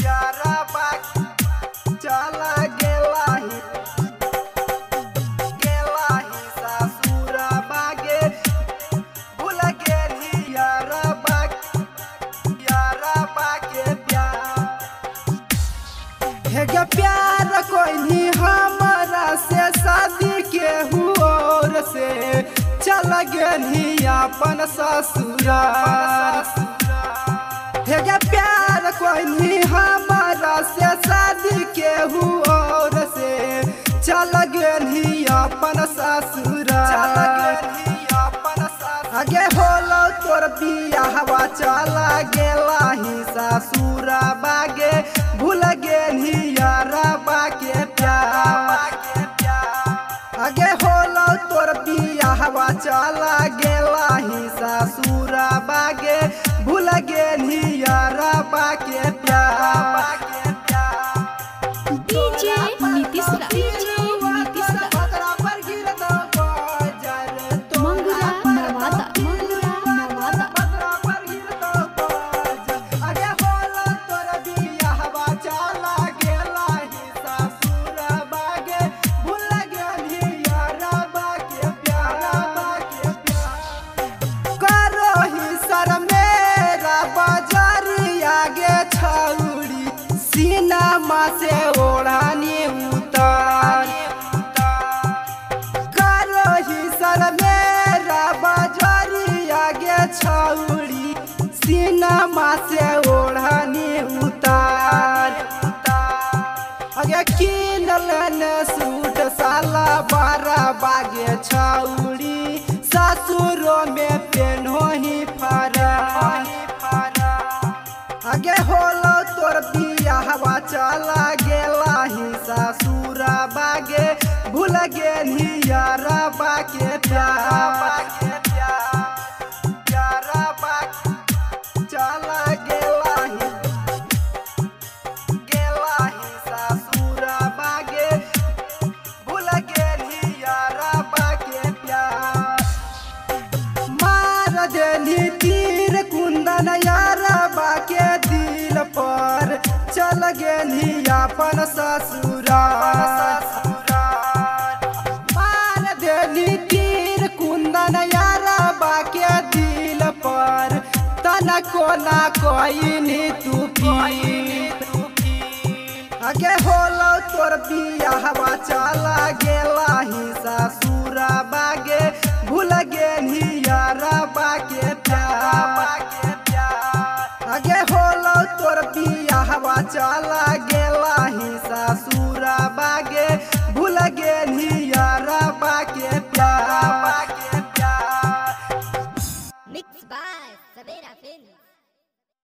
यारा बाग चला गेलाही सासुरा बागे भूल गेली यारा बागे प्यार हेगे प्यार कोई हमारा से शादी के हुओर से चल गेली अपन ससुराल। हेगे प्यार कोई हमारा से शादी के हुओर से चल गेली अपन ससुराल। आगे होलो तोर बियाहवा चला गेलाही ससुरा बागे भूल गेली यारा बागे प्यार। आगे होलो तोर बियाहवा चला गेलाही ससुरा बागे भूल गेली यारा बागे प्यार। डीजे नीतीश रा मंगुरा नवादा सीनामा से ओढ़ानी उतार करो ही सर मेरा बाजारी आगे छौड़ी सीनामा से ओढ़ानी उतार। आगे किनलन सूट साला बारा बागे छौड़ी ससुरो में पेनो ही फरा। आगे होलो तोर बियाहवा चला गेलाही ससुरा बागे भूल गेली यारा बागे प्यार। यारा बाग चला गेलाही ससुरा बागे भूल गेली यारा बागे प्यार। मार देली तीर कुंदन यारा बागे दिल पर चल गेली अपन ससुराल। मार देली तीर कुंदन यारा बागे दिल पर तनको ना कोई तू आगे होलो तोर बियाहवा चला गेलाही ससुरा बागे भूल गेली यारा बागे प्यार। आगे होलो तोर बियाहवा चला गे